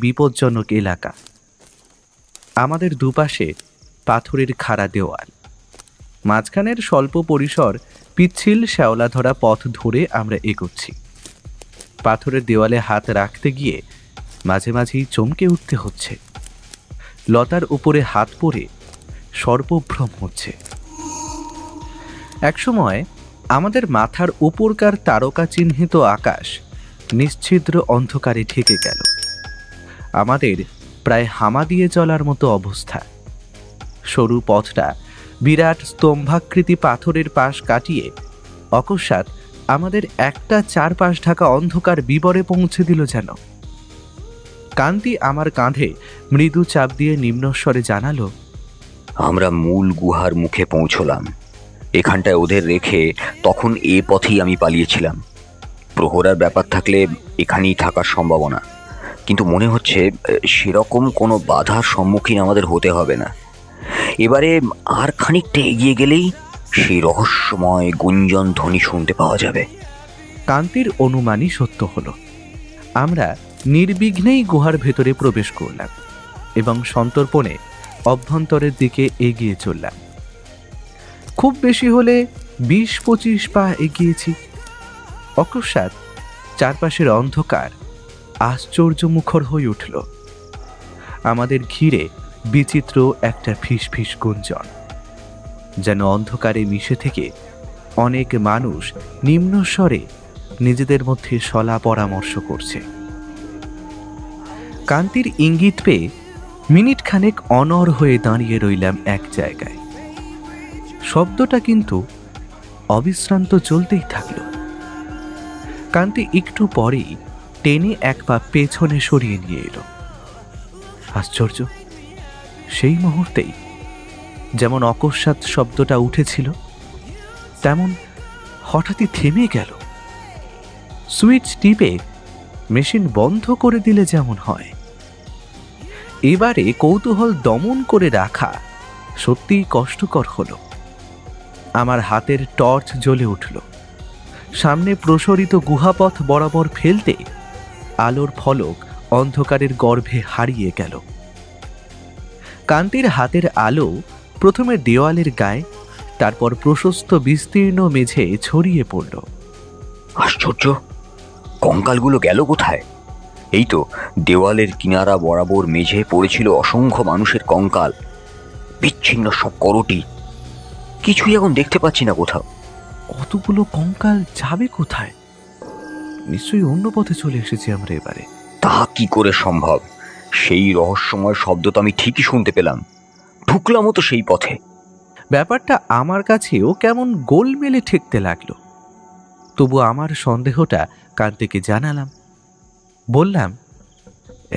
বিপজ্জনক এলাকা। আমাদের দুপাশে পাথরের খাড়া দেওয়াল, মাঝখানের স্বল্প পরিসর পিচ্ছিল শ্যাওলা ধরা পথ ধরে আমরা এগোচ্ছি। পাথরের দেওয়ালে হাত রাখতে গিয়ে মাঝে মাঝেই চমকে উঠতে হচ্ছে। লতার উপরে হাত পড়ে সর্বভ্রম হচ্ছে। একসময় আমাদের মাথার উপরকার তারকা চিহ্নিত আকাশ নিশ্ছিদ্র অন্ধকারে ঢেকে গেল। আমাদের প্রায় হামা দিয়ে চলার মতো অবস্থা। সরু পথটা বিরাট স্তম্ভাকৃতি পাথরের পাশ কাটিয়ে অকস্মাৎ আমাদের একটা চারপাশ ঢাকা অন্ধকার বিবরে পৌঁছে দিল যেন। কান্তি আমার কাঁধে মৃদু চাপ দিয়ে নিম্নস্বরে জানালো, আমরা মূল গুহার মুখে পৌঁছলাম। এখানটায় ওদের রেখে তখন এ পথেই আমি পালিয়েছিলাম। প্রহরার ব্যাপার থাকলে এখানেই থাকার সম্ভাবনা, কিন্তু মনে হচ্ছে সেরকম কোনো বাধার সম্মুখীন আমাদের হতে হবে না। এবারে আর খানিকটা এগিয়ে গেলেই সেই রহস্যময় গুঞ্জন ধ্বনি শুনতে পাওয়া যাবে। কান্তির অনুমানই সত্য হলো। আমরা নির্বিঘ্নেই গুহার ভেতরে প্রবেশ করলাম এবং সন্তর্পণে অভ্যন্তরের দিকে এগিয়ে চললাম। খুব বেশি হলে 20-25 পা এগিয়েছি। অকস্মাৎ চারপাশের অন্ধকার আশ্চর্য মুখর হয়ে উঠল। আমাদের ঘিরে বিচিত্র একটা ফিসফিস গুঞ্জন, যেন অন্ধকারে মিশে থেকে অনেক মানুষ নিম্নস্বরে নিজেদের মধ্যে সলা পরামর্শ করছে। কান্তির ইঙ্গিত পেয়ে মিনিট খানেক অনড় হয়ে দাঁড়িয়ে রইলাম এক জায়গায়। শব্দটা কিন্তু অবিশ্রান্ত চলতেই থাকল। কান্তি একটু পরেই টেনে এক পা পেছনে সরিয়ে নিয়ে এলো। আশ্চর্য, সেই মুহূর্তেই যেমন অকস্মাৎ শব্দটা উঠেছিল তেমন হঠাৎই থেমে গেল। সুইচ টিপে মেশিন বন্ধ করে দিলে যেমন হয়। এবারে কৌতূহল দমন করে রাখা সত্যিই কষ্টকর হলো। আমার হাতের টর্চ জ্বলে উঠল। সামনে প্রসারিত গুহাপথ বরাবর ফেলতে আলোর ফলক অন্ধকারের গর্ভে হারিয়ে গেল। কান্তির হাতের আলো প্রথমে দেওয়ালের গায়ে, তারপর প্রশস্ত বিস্তীর্ণ মেঝে ছড়িয়ে পড়ল। আশ্চর্য, কঙ্কালগুলো গেল কোথায়? এই তো দেওয়ালের কিনারা বরাবর মেঝে পড়েছিল অসংখ্য মানুষের কঙ্কাল, বিচ্ছিন্ন সব করটি। কিছুই এখন দেখতে পাচ্ছি না কোথাও। কতগুলো কঙ্কাল যাবে কোথায়? নিশ্চয়ই অন্য পথে চলে এসেছি আমরা এবারে। তা কি করে সম্ভব? সেই রহস্যময় শব্দ তো আমি ঠিকই শুনতে পেলাম। ঢুকলামও তো সেই পথে। ব্যাপারটা আমার কাছেও কেমন গোলমেলে ঠেকতে লাগলো। তবু আমার সন্দেহটা কান্তিকে জানালাম। বললাম,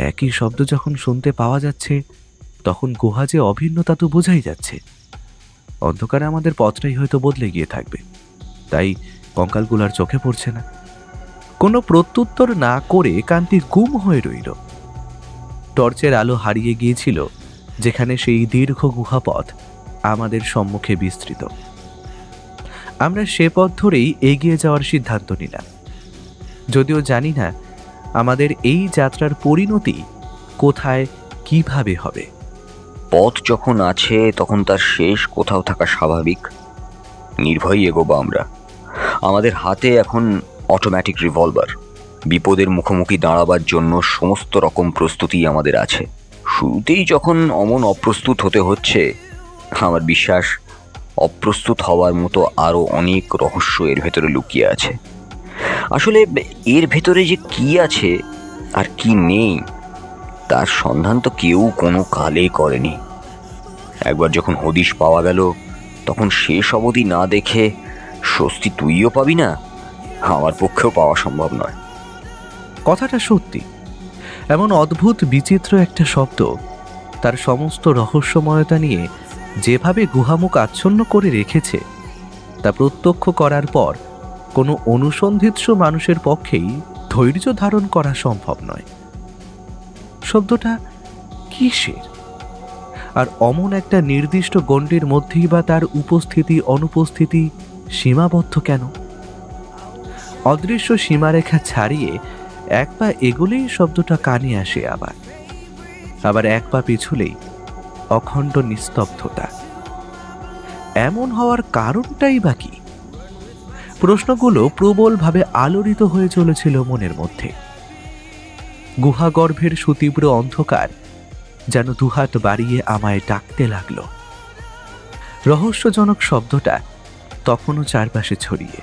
একই শব্দ যখন শুনতে পাওয়া যাচ্ছে তখন গুহা যে অভিন্নতা তো বোঝাই যাচ্ছে। অন্ধকারে আমাদের পথটাই হয়তো বদলে গিয়ে থাকবে, তাই কঙ্কালগুলার চোখে পড়ছে না। কোনো প্রত্যুত্তর না করে কান্তি গুম হয়ে রইল। টর্চের আলো হারিয়ে গিয়েছিল যেখানে সেই দীর্ঘ গুহাপথ আমাদের সম্মুখে বিস্তৃত। আমরা সে পথ ধরেই এগিয়ে যাওয়ার সিদ্ধান্ত নিলাম, যদিও জানি না আমাদের এই যাত্রার পরিণতি কোথায় কিভাবে হবে। পথ যখন আছে তখন তার শেষ কোথাও থাকা স্বাভাবিক। নির্ভয়ই এগোবো আমরা। আমাদের হাতে এখন অটোমেটিক রিভলভার। বিপদের মুখোমুখি দাঁড়াবার জন্য সমস্ত রকম প্রস্তুতি আমাদের আছে। শুরুতেই যখন অমন অপ্রস্তুত হতে হচ্ছে, আমার বিশ্বাস অপ্রস্তুত হওয়ার মতো আরও অনেক রহস্য এর ভেতরে লুকিয়ে আছে। আসলে এর ভেতরে যে কি আছে আর কি নেই তার সন্ধান তো কেউ কোনো কালেই করেনি। একবার যখন হদিশ পাওয়া গেল তখন শেষ অবধি না দেখে স্বস্তি তুইও পাবি না, আমার পক্ষেও পাওয়া সম্ভব নয়। কথাটা সত্যি। এমন অদ্ভুত বিচিত্র একটা শব্দ তার সমস্ত রহস্যময়তা নিয়ে যেভাবে গুহামুখ আচ্ছন্ন করে রেখেছে তা প্রত্যক্ষ করার পর কোনো অনুসন্ধিৎস মানুষের পক্ষেই ধৈর্য ধারণ করা সম্ভব নয়। শব্দটা কিসের? আর অমন একটা নির্দিষ্ট গণ্ডির মধ্যেই বা তার উপস্থিতি অনুপস্থিতি সীমাবদ্ধ কেন? অদৃশ্য সীমারেখা ছাড়িয়ে এক পা এগোলেই শব্দটা কানে আসে আবার। আবার এক পা পিছুলেই অখণ্ড নিস্তব্ধতা। এমন হওয়ার কারণটাই বা কি? প্রশ্নগুলো প্রবলভাবে আলোড়িত হয়ে চলেছিল মনের মধ্যে। গুহাগর্ভের সুতীব্র অন্ধকার যেন দুহাত বাড়িয়ে আমায় ডাকতে লাগলো। রহস্যজনক শব্দটা তখনও চারপাশে ছড়িয়ে।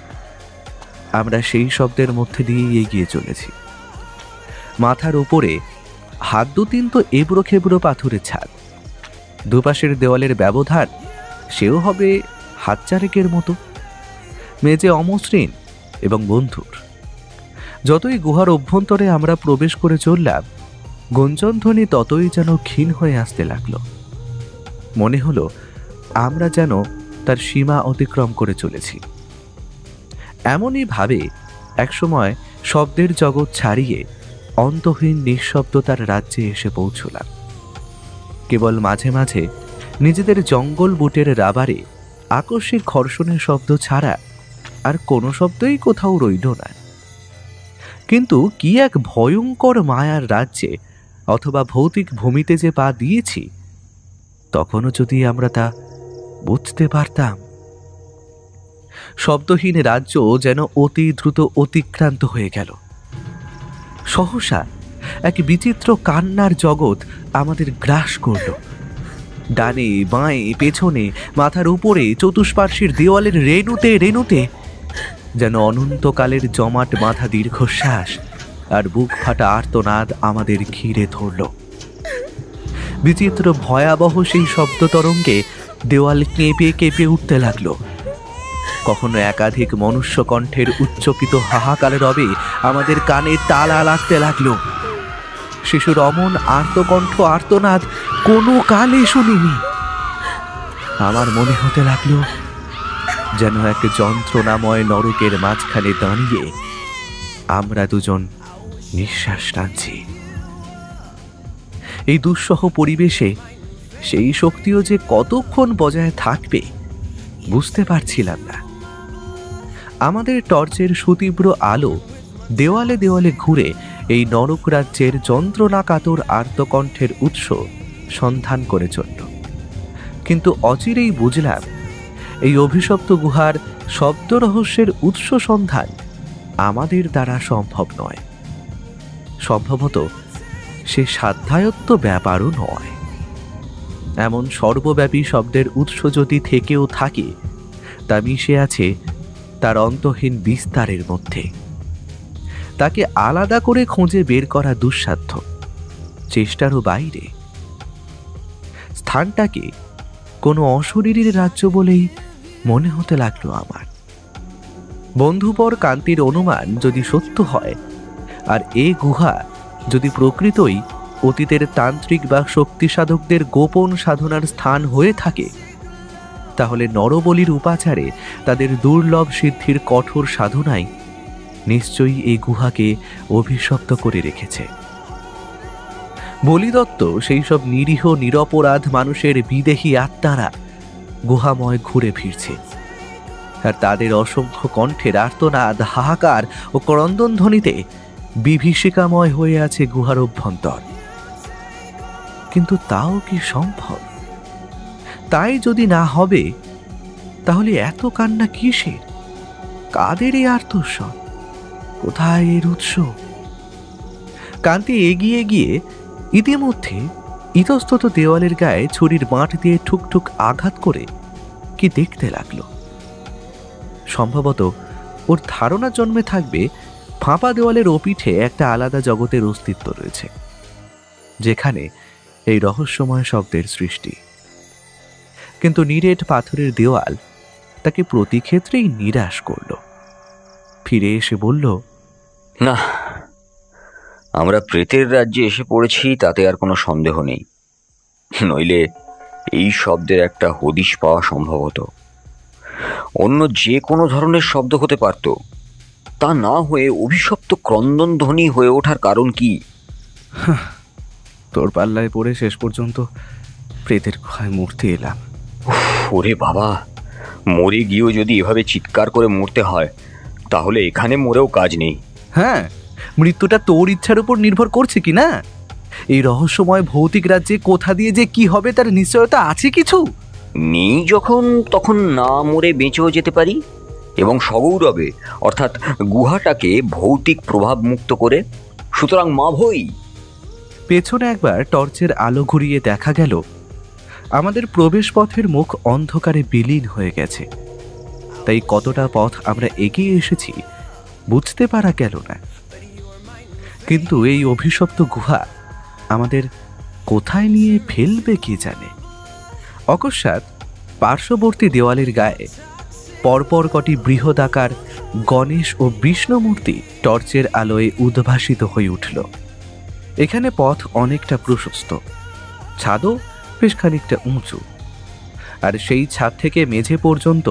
আমরা সেই শব্দের মধ্যে দিয়েই এগিয়ে চলেছি। মাথার উপরে হাত দুতিন তো এবড়ো খেবড়ো পাথরের ছাদ, দুপাশের দেওয়ালের ব্যবধান সেও হবে হাত চারেকের মতো। মেঝে অমসৃণ এবং বন্ধুর। যতই গুহার অভ্যন্তরে আমরা প্রবেশ করে চললাম, গুঞ্জনধ্বনি ততই যেন ক্ষীণ হয়ে আসতে লাগলো। মনে হলো আমরা যেন তার সীমা অতিক্রম করে চলেছি। এমনই ভাবে একসময় শব্দের জগৎ ছাড়িয়ে অন্তহীন নিঃশব্দতার রাজ্যে এসে পৌঁছলাম। কেবল মাঝে মাঝে নিজেদের জঙ্গল বুটের রাবারে আকস্মিক ঘর্ষণের শব্দ ছাড়া আর কোনো শব্দই কোথাও রইল না। কিন্তু কি এক ভয়ঙ্কর মায়ার রাজ্যে অথবা ভৌতিক ভূমিতে যে পা দিয়েছি, তখনও যদি আমরা তা বুঝতে পারতাম। শব্দহীন রাজ্য যেন অতি দ্রুত অতিক্রান্ত হয়ে গেল। সহসা এক বিচিত্র কান্নার জগৎ আমাদের গ্রাস করল। ডানে বাঁয়ে পেছনে মাথার উপরে চতুষ্পার্শ্বের দেওয়ালের রেণুতে রেণুতে যেন অনন্তকালের জমাট বাঁধা দীর্ঘশ্বাস আর বুক ফাটা আর্তনাদ আমাদের ঘিরে ধরল। বিচিত্র ভয়াবহ সেই শব্দ তরঙ্গে দেওয়াল কেঁপে কেঁপে উঠতে লাগলো। কখনো একাধিক মনুষ্য কণ্ঠের উচ্চকিত হাহাকার রবে আমাদের কানে তালা লাগতে লাগলো। শিশুর অমন আর্তকণ্ঠ আর্তনাদ কোনো কালে শুনিনি। আমার মনে হতে লাগলো যেন এক যন্ত্রণাময় নরকের মাঝখানে দাঁড়িয়ে আমরা দুজন নিঃশ্বাস টানছি। এই দুঃসহ পরিবেশে সেই শক্তিও যে কতক্ষণ বজায় থাকবে বুঝতে পারছিলাম না। আমাদের টর্চের সুতীব্র আলো দেওয়ালে দেওয়ালে ঘুরে এই নরক রাজ্যের যন্ত্রণা কাতর আর্তকণ্ঠের উৎস সন্ধান করে চলল। কিন্তু অচিরেই বুঝলাম এই অভিশপ্ত গুহার শব্দ রহস্যের উৎস সন্ধান আমাদের দ্বারা সম্ভব নয়। সম্ভবত সে সাধ্যায়ত্ত ব্যাপারও নয়। এমন সর্বব্যাপী শব্দের উৎস যদি থেকেও থাকে, তা মিশে আছে তার অন্তহীন বিস্তারের মধ্যে। তাকে আলাদা করে খুঁজে বের করা দুঃসাধ্য, চেষ্টারও বাইরে। স্থানটাকে কোনো অশরীরীর রাজ্য বলেই মনে হতে লাগলো আমার। বন্ধুপর কান্তির অনুমান যদি সত্য হয়, আর এ গুহা যদি প্রকৃতই অতীতের তান্ত্রিক বা শক্তি সাধকদের গোপন সাধনার স্থান হয়ে থাকে, তাহলে নরবলির উপাচারে তাদের দুর্লভ সিদ্ধির কঠোর সাধনাই নিশ্চয়ই এই গুহাকে অভিশপ্ত করে রেখেছে। বলিদত্ত সেই সব নিরীহ নিরপরাধ মানুষের বিদেহী আত্মারা গুহাময় ঘুরে ফিরছে, আর তাদের অসংখ্য কণ্ঠের আর্তনাদ হাহাকার ও ক্রন্দন ধ্বনিতে বিভীষিকাময় হয়ে আছে গুহার অভ্যন্তর। কিন্তু তাও কি সম্ভব? তাই যদি না হবে, তাহলে এত কান্না কিসের? কাদের এই আর্তস্বর? কোথায় এর উৎস? কান্তি এগিয়ে গিয়ে ইতিমধ্যে ইতস্তত দেওয়ালের গায়ে ছুরির বাঁট দিয়ে ঠুকঠুক আঘাত করে কি দেখতে লাগলো। সম্ভবত ওর ধারণা জন্মে থাকবে ফাঁপা দেওয়ালের ওপিঠে একটা আলাদা জগতের অস্তিত্ব রয়েছে, যেখানে এই রহস্যময় শব্দের সৃষ্টি। কিন্তু নিরেট পাথরের দেওয়াল তাকে প্রতি ক্ষেত্রেই নিরাশ করল। ফিরে এসে বলল, না, আমরা প্রেতের রাজ্যে এসে পড়েছি তাতে আর কোনো সন্দেহ নেই। নইলে এই শব্দের একটা হদিশ পাওয়া সম্ভব হতো। অন্য যে কোনো ধরনের শব্দ হতে পারত, তা না হয়ে অভিশপ্ত ক্রন্দন ধ্বনি হয়ে ওঠার কারণ কি? তোর পাল্লায় পড়ে শেষ পর্যন্ত প্রেতের গুহায় মরতে এলাম। ওরে বাবা, মরে গিয়েও যদি এভাবে চিৎকার করে মরতে হয়, তাহলে এখানে মরেও কাজ নেই। হ্যাঁ, মৃত্যুটা তোর ইচ্ছার উপর নির্ভর করছে কি না, এই রহস্যময় ভৌতিক রাজ্যে কোথা দিয়ে যে কি হবে তার নিশ্চয়তা আছে কিছু? নেই যখন, তখন না মরে বেঁচেও যেতে পারি, এবং সগৌরবে, অর্থাৎ গুহাটাকে ভৌতিক প্রভাব মুক্ত করে। সুতরাং মা ভই। পেছনে একবার টর্চের আলো ঘুরিয়ে দেখা গেল আমাদের প্রবেশ পথের মুখ অন্ধকারে বিলীন হয়ে গেছে। তাই কতটা পথ আমরা এগিয়ে এসেছি বুঝতে পারা গেল না। কিন্তু এই অভিশপ্ত গুহা আমাদের কোথায় নিয়ে ফেলবে কে জানে। অকস্মাৎ পার্শ্ববর্তী দেওয়ালের গায়ে পরপর কটি বৃহদাকার গণেশ ও বিষ্ণু মূর্তি টর্চের আলোয় উদ্ভাসিত হয়ে উঠল। এখানে পথ অনেকটা প্রশস্ত, ছাদও বেশ খানিকটা উঁচু, আর সেই ছাদ থেকে মেঝে পর্যন্ত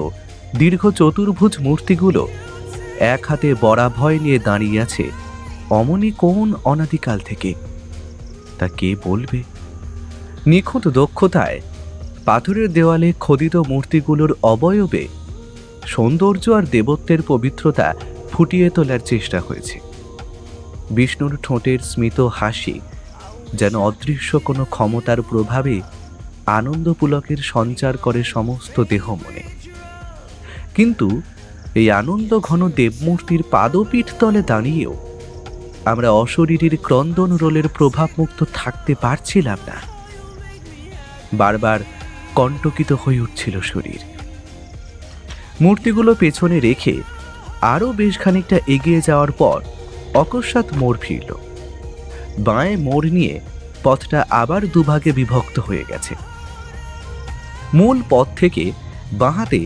দীর্ঘ চতুর্ভুজ মূর্তিগুলো এক হাতে বরাভয় নিয়ে দাঁড়িয়ে আছে অমনি কোন অনাদিকাল থেকে। তা কে বলবে? নিখুঁত দক্ষতায় পাথরের দেওয়ালে খোদিত মূর্তিগুলোর অবয়বে সৌন্দর্য আর দেবত্বের পবিত্রতা ফুটিয়ে তোলার চেষ্টা হয়েছে। বিষ্ণুর ঠোঁটের স্মিত হাসি যেন অদৃশ্য কোনো ক্ষমতার প্রভাবে আনন্দ পুলকের সঞ্চার করে সমস্ত দেহ মনে। কিন্তু এই আনন্দ ঘন দেবমূর্তির পাদপীঠ তলে দাঁড়িয়েও আমরা অশরীরীর ক্রন্দন রোলের প্রভাবমুক্ত থাকতে পারছিলাম না। বারবার কণ্টকিত হয়ে উঠছিল শরীর। মূর্তিগুলো পেছনে রেখে আরও বেশ খানিকটা এগিয়ে যাওয়ার পর অকস্মাৎ মোড় ফিরল। বাঁয়ে মোড় নিয়ে পথটা আবার দুভাগে বিভক্ত হয়ে গেছে। মূল পথ থেকে বাঁহাতে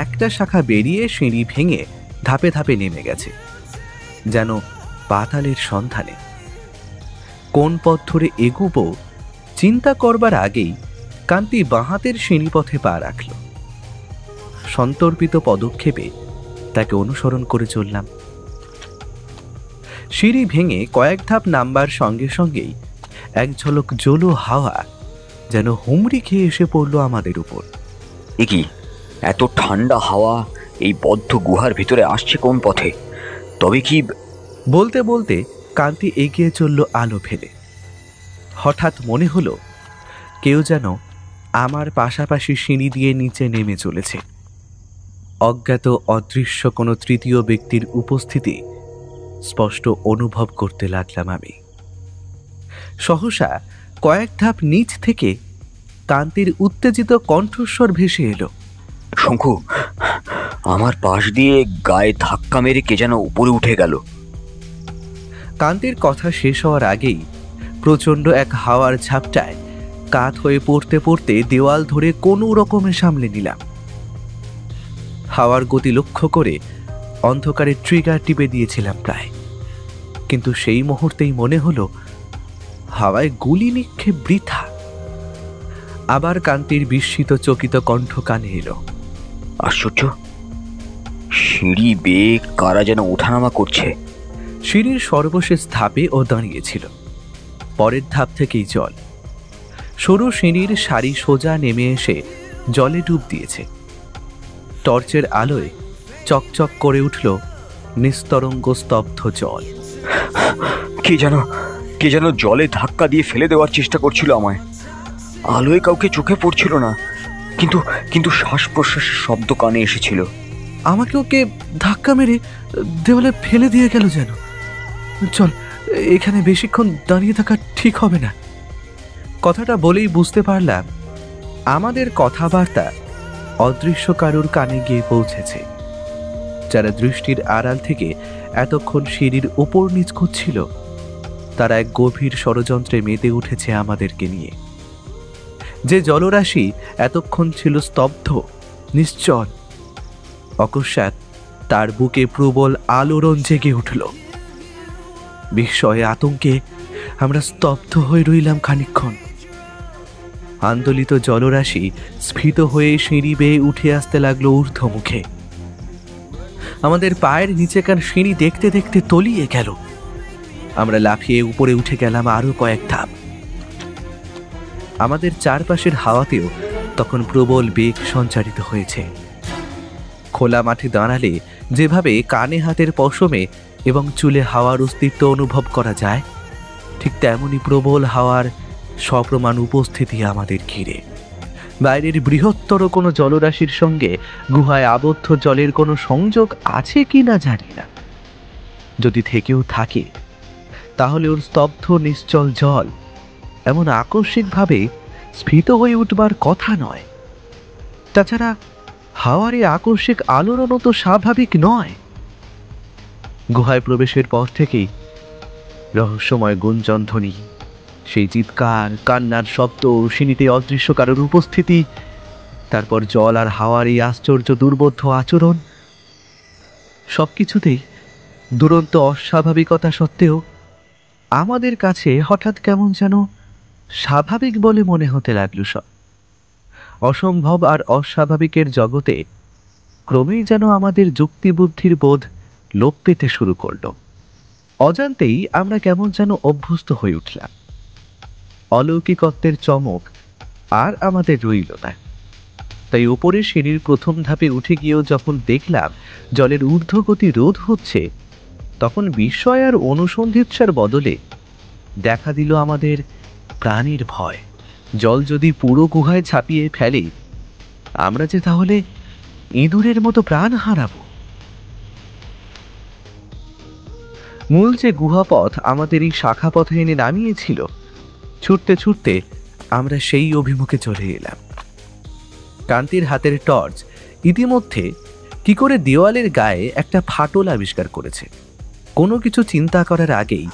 একটা শাখা বেরিয়ে সিঁড়ি ভেঙে ধাপে ধাপে নেমে গেছে, যেন পাতালের সন্ধানে। কোন পথ ধরে এগুবো চিন্তা করবার আগেই কান্তি বাঁহাতের সিঁড়িপথে পা রাখল। সন্তর্পিত পদক্ষেপে তাকে অনুসরণ করে চললাম। সিঁড়ি ভেঙে কয়েক ধাপ নামবার সঙ্গে সঙ্গেই এক ঝলক জলো হাওয়া যেন হুমড়ি খেয়ে এসে পড়ল আমাদের উপর। এ কি, এত ঠান্ডা হাওয়া এই বদ্ধ গুহার ভিতরে আসছে কোন পথে? তবে কি? বলতে বলতে কান্তি এগিয়ে চলল আলো ফেলে। হঠাৎ মনে হলো কেউ যেন আমার পাশাপাশি সিঁড়ি দিয়ে নিচে নেমে চলেছে। অজ্ঞাত অদৃশ্য কোনো তৃতীয় ব্যক্তির উপস্থিতি স্পষ্ট অনুভব করতে লাগলাম আমি। সহসা কয়েক ধাপ নিচ থেকে কান্তির উত্তেজিত কণ্ঠস্বর ভেসে এলো, শঙ্কু, আমার পাশ দিয়ে গায়ে ধাক্কা মেরে কে যেন উপরে উঠে গেল। কান্তির কথা শেষ হওয়ার আগেই প্রচণ্ড এক হাওয়ার ঝাপটায় কাত হয়ে পড়তে পড়তে দেওয়াল ধরে কোনো রকমে সামলে নিলাম। হাওয়ার গতি লক্ষ্য করে অন্ধকারে ট্রিগার টিপে দিয়েছিলাম প্রায়, কিন্তু সেই মুহূর্তেই মনে হলো হাওয়ায় গুলি নিক্ষেপ বৃথা। আবার কান্তির বিস্মিত চকিত কণ্ঠ কানে এলো, আশ্চর্য, সিঁড়ি বেয়ে কারা যেন ওঠানামা করছে। সিঁড়ির সর্বশেষ ধাপে ও দাঁড়িয়েছিল। পরের ধাপ থেকেই জল। সরু সিঁড়ির সারি সোজা নেমে এসে জলে ডুব দিয়েছে। টর্চের আলোয় চকচক করে উঠল নিস্তরঙ্গ স্তব্ধ জল। কে যেন জলে ধাক্কা দিয়ে ফেলে দেওয়ার চেষ্টা করছিল আমায়। আলোয় কাউকে চোখে পড়ছিল না, কিন্তু শ্বাস প্রশ্বাসের শব্দ কানে এসেছিল। আমাকে ওকে ধাক্কা মেরে দেওয়ালে ফেলে দিয়ে গেল যেন। চল, এখানে বেশিক্ষণ দাঁড়িয়ে থাকা ঠিক হবে না। কথাটা বলেই বুঝতে পারলাম আমাদের কথাবার্তা অদৃশ্য কারুর কানে গিয়ে পৌঁছেছে। যারা দৃষ্টির আড়াল থেকে এতক্ষণ সিঁড়ির উপর নিচ করছিল, তারা এক গভীর ষড়যন্ত্রে মেতে উঠেছে আমাদেরকে নিয়ে। যে জলরাশি এতক্ষণ ছিল স্তব্ধ নিশ্চল, অকস্মাৎ তার বুকে প্রবল আলোড়ন জেগে উঠল। বিস্ময়ে আতঙ্কে আমরা স্তব্ধ হয়ে রইলাম খানিকক্ষণ। আন্দোলিত জলরাশি স্ফীত হয়ে সিঁড়ি বেয়ে উঠে আসতে লাগলো ঊর্ধ্বমুখে। আমাদের পায়ের নিচেকার সিঁড়ি দেখতে দেখতে তলিয়ে গেল। আমরা লাফিয়ে উপরে উঠে গেলাম আরো কয়েক ধাপ। আমাদের চারপাশের হাওয়াতেও তখন প্রবল বেগ সঞ্চারিত হয়েছে। খোলা মাঠে দাঁড়ালে যেভাবে কানে হাতের পশমে এবং চুলে হাওয়ার অস্তিত্ব অনুভব করা যায়, ঠিক তেমনই প্রবল হাওয়ার সপ্রমাণ উপস্থিতি আমাদের ঘিরে। বাইরের বৃহত্তর কোনো জলরাশির সঙ্গে গুহায় আবদ্ধ জলের কোনো সংযোগ আছে কি না জানি না। যদি থেকেও থাকে তাহলে ওর স্তব্ধ নিশ্চল জল এমন আকস্মিকভাবে স্ফীত হয়ে উঠবার কথা নয়। তাছাড়া হাওয়ার এই আকস্মিক আলোড়নও তো স্বাভাবিক নয়। গুহায় প্রবেশের পর থেকেই রহস্যময় গুঞ্জনধ্বনি, সেই চিৎকার, কান্নার শব্দ, সিনিতে অদৃশ্য কারোর উপস্থিতি, তারপর জল আর হাওয়ার এই আশ্চর্য দুর্বোধ্য আচরণ, সবকিছুতেই দুরন্ত অস্বাভাবিকতা সত্ত্বেও আমাদের কাছে হঠাৎ কেমন যেন স্বাভাবিক বলে মনে হতে লাগলো সব। অসম্ভব আর অস্বাভাবিকের জগতে ক্রমেই যেন আমাদের যুক্তিবুদ্ধির বোধ লোপ পেতে শুরু করল। অজান্তেই আমরা কেমন যেন অভ্যস্ত হয়ে উঠলাম। অলৌকিকত্বের চমক আর আমাদের রইল না। তাই উপরে সিঁড়ির প্রথম ধাপে উঠে গিয়েও যখন দেখলাম জলের ঊর্ধ্বগতি রোধ হচ্ছে, তখন বিস্ময় আর অনুসন্ধিৎসার বদলে দেখা দিল আমাদের প্রাণীর ভয়। জল যদি পুরো গুহায় ছাপিয়ে ফেলে, আমরা যে তাহলে ইঁদুরের মতো প্রাণ হারাবো। মূল যে গুহাপথ আমাদের এই শাখা পথে এনে নামিয়েছিল, ছুটতে ছুটতে আমরা সেই অভিমুখে চলে এলাম। কান্তির হাতের টর্চ ইতিমধ্যে কি করে দেওয়ালের গায়ে একটা ফাটল আবিষ্কার করেছে। কোনো কিছু চিন্তা করার আগেই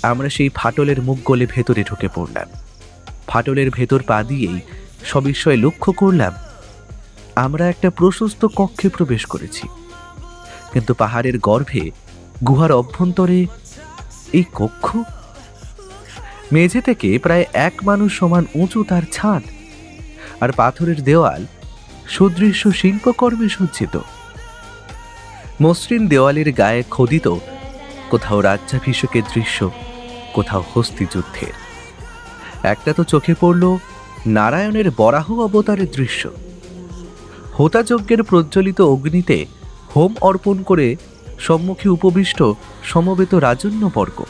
আমরা সেই ফাটলের মুখ গলে ভেতরে ঢুকে পড়লাম। ফাটলের ভেতর পা দিয়েই সবিস্ময়ে লক্ষ্য করলাম আমরা একটা প্রশস্ত কক্ষে প্রবেশ করেছি। কিন্তু পাহাড়ের গর্ভে গুহার অভ্যন্তরে এই কক্ষ, মেঝে থেকে প্রায় এক মানুষ সমান উঁচু তার ছাদ, আর পাথরের দেওয়াল সুদৃশ্য শিল্পকর্মে সজ্জিত। মসৃণ দেওয়ালের গায়ে খোদিত কোথাও রাজ্যাভিষেকের দৃশ্য, কোথাও হস্তি যুদ্ধের। একটা তো চোখে পড়ল নারায়ণের বরাহ অবতারের দৃশ্য। হোতাযজ্ঞের প্রজ্বলিত অগ্নিতে হোম অর্পণ করে সম্মুখে উপবিষ্ট সমবেত রাজন্যবর্গ।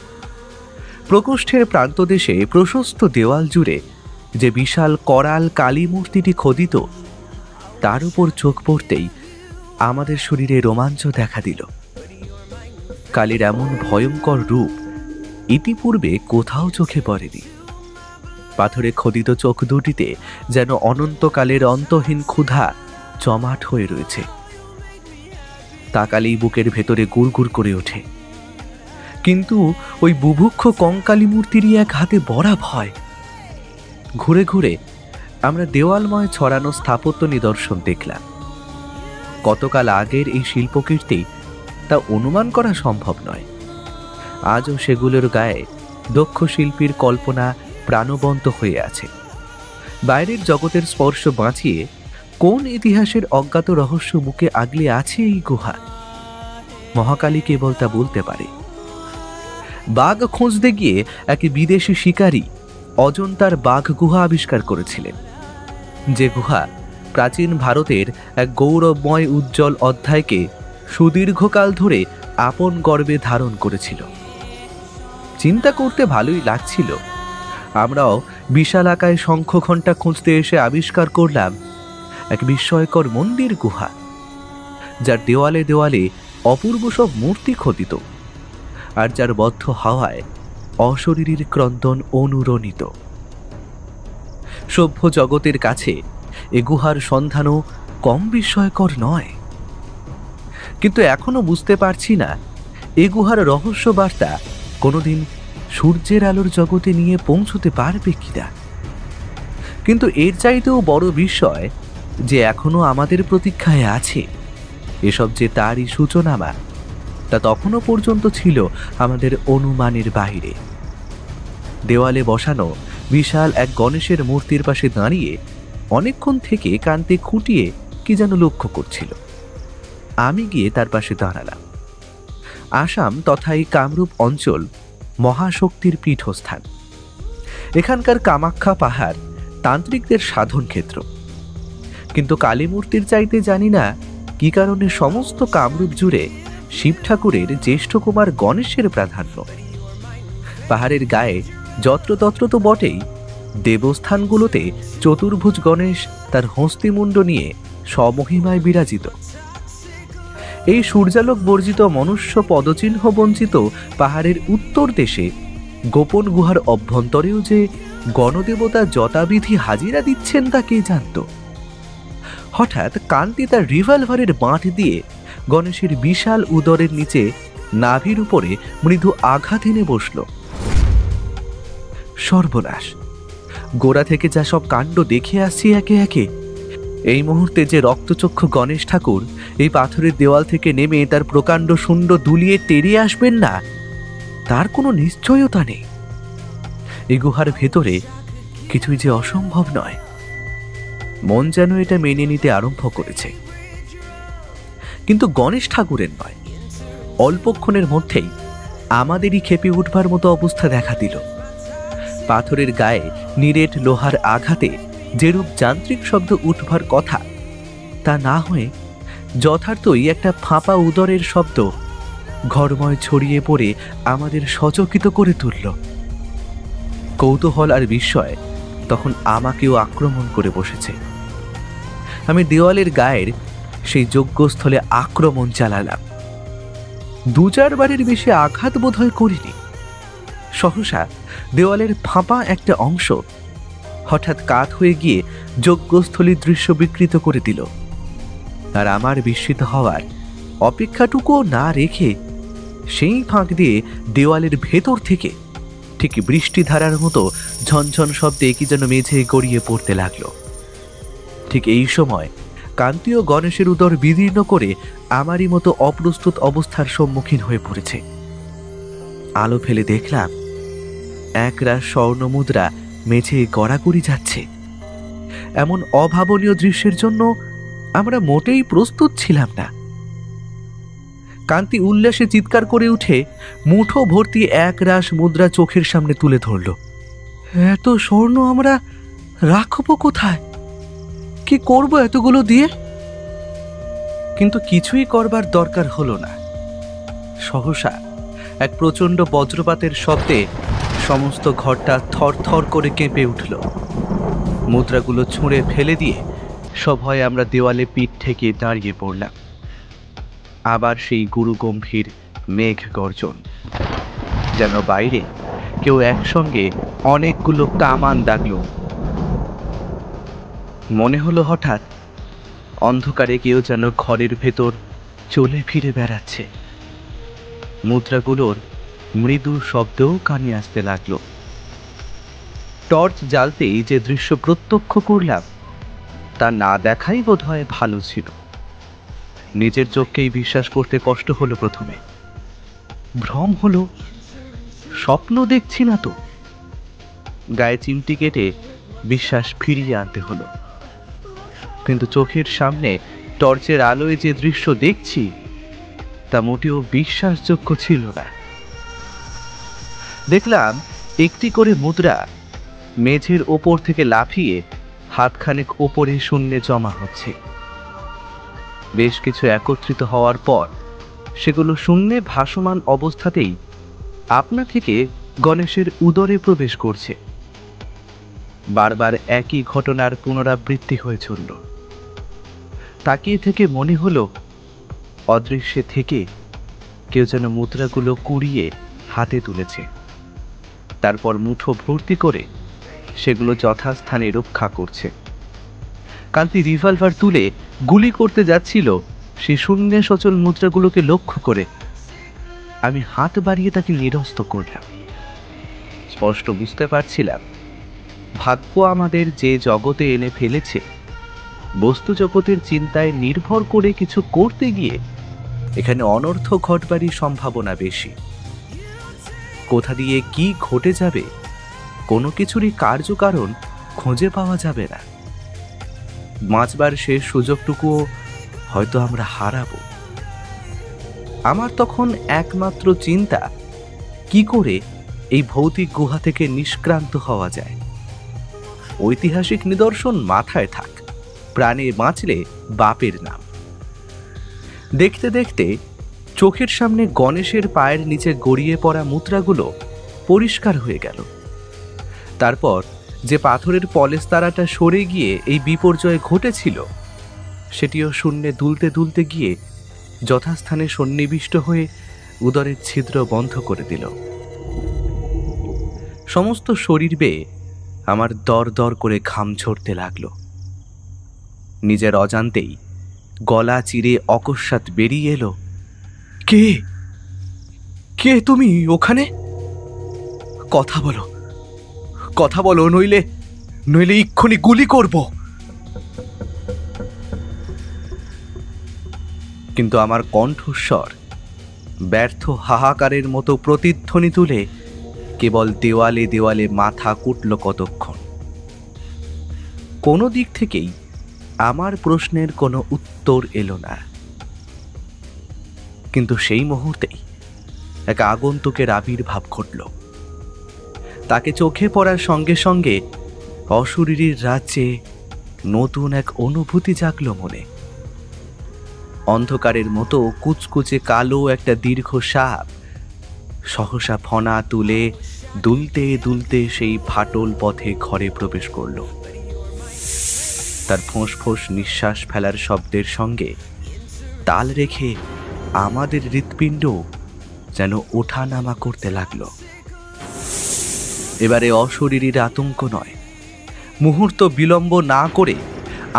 প্রকোষ্ঠের প্রান্তদেশে প্রশস্ত দেওয়াল জুড়ে যে বিশাল করাল কালী মূর্তিটি খোদিত, তার উপর চোখ পড়তেই আমাদের শরীরে রোমাঞ্চ দেখা দিল। কালীর এমন ভয়ঙ্কর রূপ ইতিপূর্বে কোথাও চোখে পড়েনি। পাথরে খোদিত চোখ দুটিতে যেন অনন্তকালের অন্তহীন ক্ষুধা জমাট হয়ে রয়েছে। তাকালেই বুকের ভেতরে গুড়গুড় করে ওঠে। কিন্তু ওই বুভুক্ষ কঙ্কালী মূর্তিরই এক হাতে বড়া ভয়। ঘুরে ঘুরে আমরা দেওয়ালময় ছড়ানো স্থাপত্য নিদর্শন দেখলাম। কতকাল আগের এই শিল্পকীর্তি তা অনুমান করা সম্ভব নয়। আজও সেগুলোর গায়ে দক্ষ শিল্পীর কল্পনা প্রাণবন্ত হয়ে আছে। বাইরের জগতের স্পর্শ বাঁচিয়ে কোন ইতিহাসের অজ্ঞাত রহস্য বুকে আগলে আছে এই গুহা, মহাকালী কেবল তা বলতে পারে। বাঘ খুঁজতে গিয়ে এক বিদেশি শিকারী অজন্তার বাঘ গুহা আবিষ্কার করেছিলেন, যে গুহা প্রাচীন ভারতের এক গৌরবময় উজ্জ্বল অধ্যায়কে সুদীর্ঘকাল ধরে আপন গর্বে ধারণ করেছিল। চিন্তা করতে ভালোই লাগছিল। আমরাও বিশালাকায় শঙ্খ ঘণ্টা খুঁজতে এসে আবিষ্কার করলাম এক বিস্ময়কর মন্দির গুহা, যার দেওয়ালে দেওয়ালে অপূর্ব সব মূর্তি খোদিত, আর যার বদ্ধ হাওয়ায় অশরীরীর ক্রন্দন অনুরণিত। সভ্য জগতের কাছে এ গুহার সন্ধানও কম বিস্ময়কর নয়। কিন্তু এখনো বুঝতে পারছি না এ গুহার রহস্য বার্তা কোনোদিন সূর্যের আলোর জগতে নিয়ে পৌঁছতে পারবে কিনা। কিন্তু এর চাইতেও বড় বিষয় যে এখনো আমাদের প্রতীক্ষায় আছে। এসব যে তারই সূচনা, তা তখনও পর্যন্ত ছিল আমাদের অনুমানের বাইরে। দেওয়ালে বসানো বিশাল এক গণেশের মূর্তির পাশে দাঁড়িয়ে অনেকক্ষণ থেকে কান্তে খুঁটিয়ে কি যেন লক্ষ্য করছিল। আমি গিয়ে তার পাশে দাঁড়ালাম। আসাম তথা এই কামরূপ অঞ্চল মহাশক্তির পীঠস্থান। এখানকার কামাখ্যা পাহাড় তান্ত্রিকদের সাধন ক্ষেত্র। কিন্তু কালী মূর্তির চাইতে জানি না কি কারণে সমস্ত কামরূপ জুড়ে শিব ঠাকুরের জ্যেষ্ঠ কুমার গণেশের প্রাধান্য। পাহাড়ের গায়ে যত্রতত্র তো বটেই, দেবস্থানগুলোতে চতুর্ভুজ গণেশ তার হস্তিমুণ্ড নিয়ে স্বমহিমায় বিরাজিত। এই সূর্যালোক বর্জিত মনুষ্য পদচিহ্ন বঞ্চিত পাহাড়ের উত্তর দেশে গোপন গুহার অভ্যন্তরেও যে গণদেবতা যথাবিধি হাজিরা দিচ্ছেন তা কে জানত। হঠাৎ কান্তি তার রিভলভারের বাঁট দিয়ে গণেশের বিশাল উদরের নিচে নাভির উপরে মৃদু আঘাত এনে বসল। সর্বনাশ! গোড়া থেকে যা সব কাণ্ড দেখে আসছি একে একে, এই মুহূর্তে যে রক্তচক্ষু গণেশ ঠাকুর এই পাথরের দেওয়াল থেকে নেমে তার প্রকাণ্ড শুণ্ড দুলিয়ে তেড়িয়ে আসবেন না, তার কোনো নিশ্চয়তা নেই। এই গুহার ভেতরে কিছুই যে অসম্ভব নয়। মন যেন এটা মেনে নিতে আরম্ভ করেছে, কিন্তু গণেশ ঠাকুরের নয়। অল্পক্ষণের মধ্যেই আমাদেরই খেপে উঠবার মতো অবস্থা দেখা দিল। পাথরের গায়ে নিরেট লোহার আঘাতে যেরূপ যান্ত্রিক শব্দ উঠবার কথা, তা না হয়ে যথার্থই একটা ফাঁপা উদরের শব্দ ঘরময় ছড়িয়ে পড়ে আমাদের সচকিত করে তুলল। কৌতূহল আর বিস্ময় তখন আমাকেও আক্রমণ করে বসেছে। আমি দেওয়ালের গায়ের সেই যজ্ঞস্থলে আক্রমণ চালালাম। 2-4 বারের বেশি আঘাত বোধহয় করিনি। সহসা দেওয়ালের ফাঁপা একটা অংশ হঠাৎ কাত হয়ে গিয়ে যজ্ঞস্থলীর দৃশ্য বিকৃত করে দিল। আর আমার বিস্মিত হওয়ার অপেক্ষাটুকুও না রেখে সেই ফাঁক দিয়ে দেওয়ালের ভেতর থেকে ঠিক বৃষ্টিধারার মতো ঝনঝন শব্দে কি যেন মেঝে গড়িয়ে পড়তে লাগলো। ঠিক এই সময় কান্তিও গণেশের উদর বিদীর্ণ করে আমারই মতো অপ্রস্তুত অবস্থার সম্মুখীন হয়ে পড়েছে। আলো ফেলে দেখলাম একরাশ স্বর্ণ মুদ্রা মেঝে গড়াগড়ি যাচ্ছে। এমন অভাবনীয় দৃশ্যের জন্য আমরা মোটেই প্রস্তুত ছিলাম না। কান্তি উল্লাসে চিৎকার করে উঠে মুঠো ভর্তি একরাশ মুদ্রা চোখের সামনে তুলে ধরল। এত স্বর্ণ আমরা রাখবো কোথায়? কি করব এতগুলো দিয়ে? কিন্তু কিছুই করবার দরকার হলো না। সহসা এক প্রচণ্ড বজ্রপাতের শব্দে সমস্ত ঘরটা থরথর করে কেঁপে উঠল। মুদ্রাগুলো ছুঁড়ে ফেলে দিয়ে সভয়ে আমরা দেওয়ালে পিঠ ঠেকিয়ে দাঁড়িয়ে পড়লাম। আবার সেই গুরুগম্ভীর মেঘ গর্জন, যেন বাইরে কেউ একসঙ্গে অনেকগুলো কামান দাগল। মনে হলো হঠাৎ অন্ধকারে কেউ যেন ঘরের ভেতর চলে ফিরে বেড়াচ্ছে। মুদ্রাগুলোর মৃদু শব্দও কানে আসতে লাগলো। টর্চ জ্বালতেই যে দৃশ্য প্রত্যক্ষ করলাম তা না দেখাই বোধহয় ভালো ছিল। নিজের চোখকেই বিশ্বাস করতে কষ্ট হলো প্রথমে। ভ্রম হলো, স্বপ্ন দেখছি না তো। গায়ে চিমটি কেটে বিশ্বাস ফিরিয়ে আনতে হলো। কিন্তু চোখের সামনে টর্চের আলোয় যে দৃশ্য দেখছি তা মোটেও বিশ্বাসযোগ্য ছিল না। দেখলাম একটি করে মুদ্রা মেঝের ওপর থেকে লাফিয়ে হাতখানেক ওপরে শূন্যে জমা হচ্ছে। বেশ কিছু একত্রিত হওয়ার পর সেগুলো শূন্যে ভাসমান অবস্থাতেই আপনা থেকে গণেশের উদরে প্রবেশ করছে। বারবার একই ঘটনার পুনরাবৃত্তি হয়ে চলল। তাকিয়ে থেকে মনে হলো অদৃশ্যে থেকে কেউ যেন মুদ্রাগুলো কুড়িয়ে হাতে তুলেছে, তারপর মুঠো ভর্তি করে সেগুলো যথাস্থানে রক্ষা করছে। কান্তি রিভলভার তুলে গুলি করতে যাচ্ছিল সেই শূন্যে সচল মুদ্রাগুলোকে লক্ষ্য করে। আমি হাত বাড়িয়ে তাকে নিরস্ত করলাম। স্পষ্ট বুঝতে পারছিলাম ভাগ্য আমাদের যে জগতে এনে ফেলেছে, বস্তু জগতের চিন্তায় নির্ভর করে কিছু করতে গিয়ে এখানে অনর্থ ঘটবারই সম্ভাবনা বেশি। কোথা দিয়ে কি ঘটে যাবে কোনো কিছুরই কার্যকারণ খুঁজে পাওয়া যাবে না। বাঁচবার শেষ সুযোগটুকুও হয়তো আমরা হারাবো। আমার তখন একমাত্র চিন্তা কি করে এই ভৌতিক গুহা থেকে নিষ্ক্রান্ত হওয়া যায়। ঐতিহাসিক নিদর্শন মাথায় থাক, প্রাণে বাঁচলে বাপের নাম। দেখতে দেখতে চোখের সামনে গণেশের পায়ের নিচে গড়িয়ে পড়া মুদ্রাগুলো পরিষ্কার হয়ে গেল। তারপর যে পাথরের পলেস্তারাটা সরে গিয়ে এই বিপর্যয় ঘটেছিল, সেটিও শূন্যে দুলতে দুলতে গিয়ে যথাস্থানে সন্নিবিষ্ট হয়ে উদরের ছিদ্র বন্ধ করে দিল। সমস্ত শরীর বেয়ে আমার দর দর করে ঘাম ঝরতে লাগলো। নিজের অজান্তেই গলা চিরে অকস্মাৎ বেরিয়ে এলো, কে কে তুমি ওখানে? কথা বলো, কথা বলো, নইলে নইলে এক্ষুনি গুলি করব। কিন্তু আমার কণ্ঠস্বর ব্যর্থ হাহাকারের মতো প্রতিধ্বনি তুলে কেবল দেওয়ালে দেওয়ালে মাথা কুটল কতক্ষণ। কোনো দিক থেকেই আমার প্রশ্নের কোনো উত্তর এলো না। কিন্তু সেই মুহূর্তেই এক আগন্তুকের আবির্ভাব ঘটল। তাকে চোখে পড়ার সঙ্গে সঙ্গে অশরীরীর রাজ্যে নতুন এক অনুভূতি জাগল মনে। অন্ধকারের মতো কুচকুচে কালো একটা দীর্ঘ সাপ সহসা ফনা তুলে দুলতে দুলতে সেই ফাটল পথে ঘরে প্রবেশ করল। তার ফোঁস ফোঁস নিঃশ্বাস ফেলার শব্দের সঙ্গে তাল রেখে আমাদের হৃৎপিণ্ড যেন ওঠানামা করতে লাগলো। এবারে অশরীরীর আতঙ্ক নয়, মুহূর্ত বিলম্ব না করে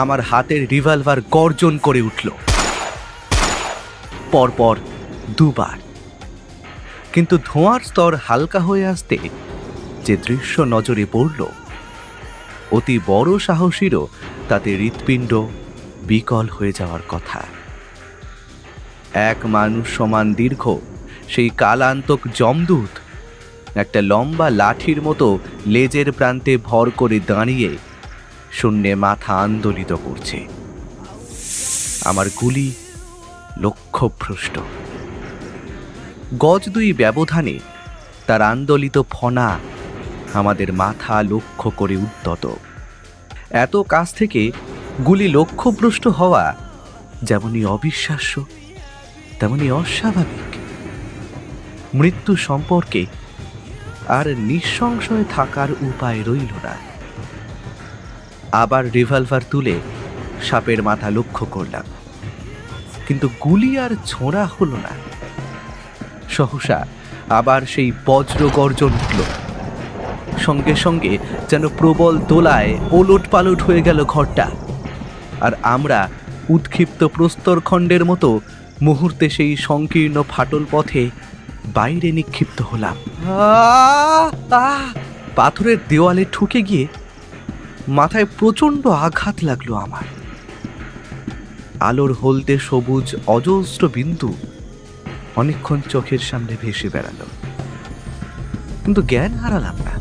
আমার হাতের রিভলভার গর্জন করে উঠল, পরপর দুবার। কিন্তু ধোঁয়ার স্তর হালকা হয়ে আসতে যে দৃশ্য নজরে পড়ল, অতি বড় সাহসীরও তাতে হৃৎপিণ্ড বিকল হয়ে যাওয়ার কথা। এক মানুষ সমান দীর্ঘ সেই কালান্তক যমদূত একটা লম্বা লাঠির মতো লেজের প্রান্তে ভর করে দাঁড়িয়ে শূন্যে মাথা আন্দোলিত করছে। আমার গুলি লক্ষ্যভ্রষ্ট। গজ দুই ব্যবধানে তার আন্দোলিত ফনা আমাদের মাথা লক্ষ্য করে উদ্যত। এত কাছ থেকে গুলি লক্ষ্যভ্রষ্ট হওয়া যেমনই অবিশ্বাস্য তেমনি অস্বাভাবিক। মৃত্যু সম্পর্কে আর নিঃসংশয় থাকার উপায় রইল না। আবার রিভলভার তুলে সাপের মাথা লক্ষ্য করলাম, কিন্তু গুলি আর ছোঁড়া হলো না। সহসা আবার সেই বজ্র গর্জন উঠল। সঙ্গে সঙ্গে যেন প্রবল দোলায় ওলট পালট হয়ে গেল ঘরটা, আর আমরা উৎক্ষিপ্ত প্রস্তরখণ্ডের মতো মুহূর্তে সেই সংকীর্ণ ফাটল পথে বাইরে নিক্ষিপ্ত হলাম। পাথরের দেওয়ালে ঠুকে গিয়ে মাথায় প্রচণ্ড আঘাত লাগলো আমার। আলোর হলদে সবুজ অজস্র বিন্দু অনেকক্ষণ চোখের সামনে ভেসে বেড়ালো, কিন্তু জ্ঞান হারালাম না।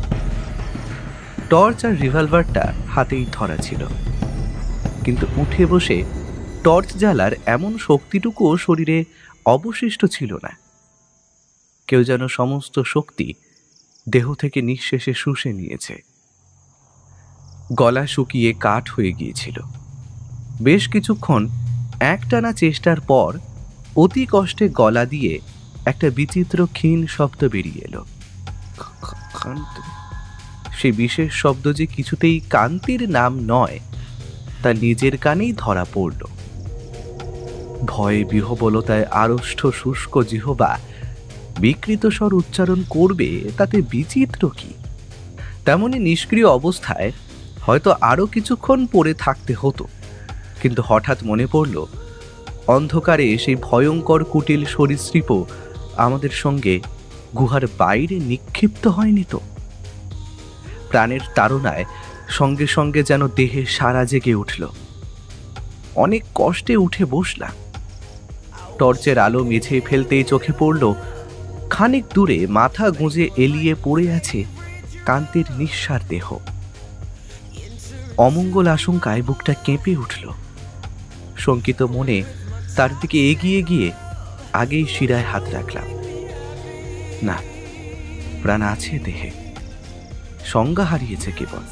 টর্চ আর রিভলভারটা হাতেই ধরা ছিল, কিন্তু উঠে বসে টর্চ জ্বালার এমন শক্তিটুকুও শরীরে অবশিষ্ট ছিল না। কেউ যেন সমস্ত শক্তি দেহ থেকে নিঃশেষে শুষে নিয়েছে। গলা শুকিয়ে কাঠ হয়ে গিয়েছিল। বেশ কিছুক্ষণ একটানা চেষ্টার পর অতি কষ্টে গলা দিয়ে একটা বিচিত্র ক্ষীণ শব্দ বেরিয়ে এলো। সে বিশেষ শব্দ যে কিছুতেই কান্তির নাম নয় তা নিজের কানেই ধরা পড়ল। ভয়ে বিহবলতায় আড়ষ্ট শুষ্ক জিহবা বিকৃত স্বর উচ্চারণ করবে, তাতে বিচিত্র কি? তেমনি নিষ্ক্রিয় অবস্থায় হয়তো আরো কিছুক্ষণ পড়ে থাকতে হতো, কিন্তু হঠাৎ মনে পড়ল অন্ধকারে সেই ভয়ঙ্কর কুটিল সরীসৃপও আমাদের সঙ্গে গুহার বাইরে নিক্ষিপ্ত হয়নি তো। প্রাণের তাড়নায় সঙ্গে সঙ্গে যেন দেহে সারা জেগে উঠল। অনেক কষ্টে উঠে বসলাম। টর্চের আলো মেঝে ফেলতেই চোখে পড়ল খানিক দূরে মাথা গুঁজে এলিয়ে পড়ে আছে কান্তির নিঃসার দেহ। অমঙ্গল আশঙ্কায় বুকটা কেঁপে উঠল। শঙ্কিত মনে তার দিকে এগিয়ে গিয়ে আগেই শিরায় হাত রাখলাম। না, প্রাণ আছে দেহে, সংজ্ঞা হারিয়েছে কেবল।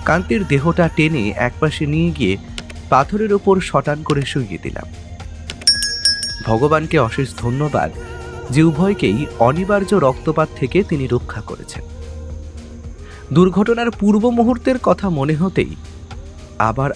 কান্তির দেহটা টেনে একপাশে নিয়ে গিয়ে পাথরের ওপর শটান করে শুইয়ে দিলাম। ভগবানকে অশেষ ধন্যবাদ যে উভয়কেই অনিবার্য রক্তপাত থেকে তিনি রক্ষা করেছেন। দুর্ঘটনার পূর্ব মুহূর্তের কথা মনে হতেই আবার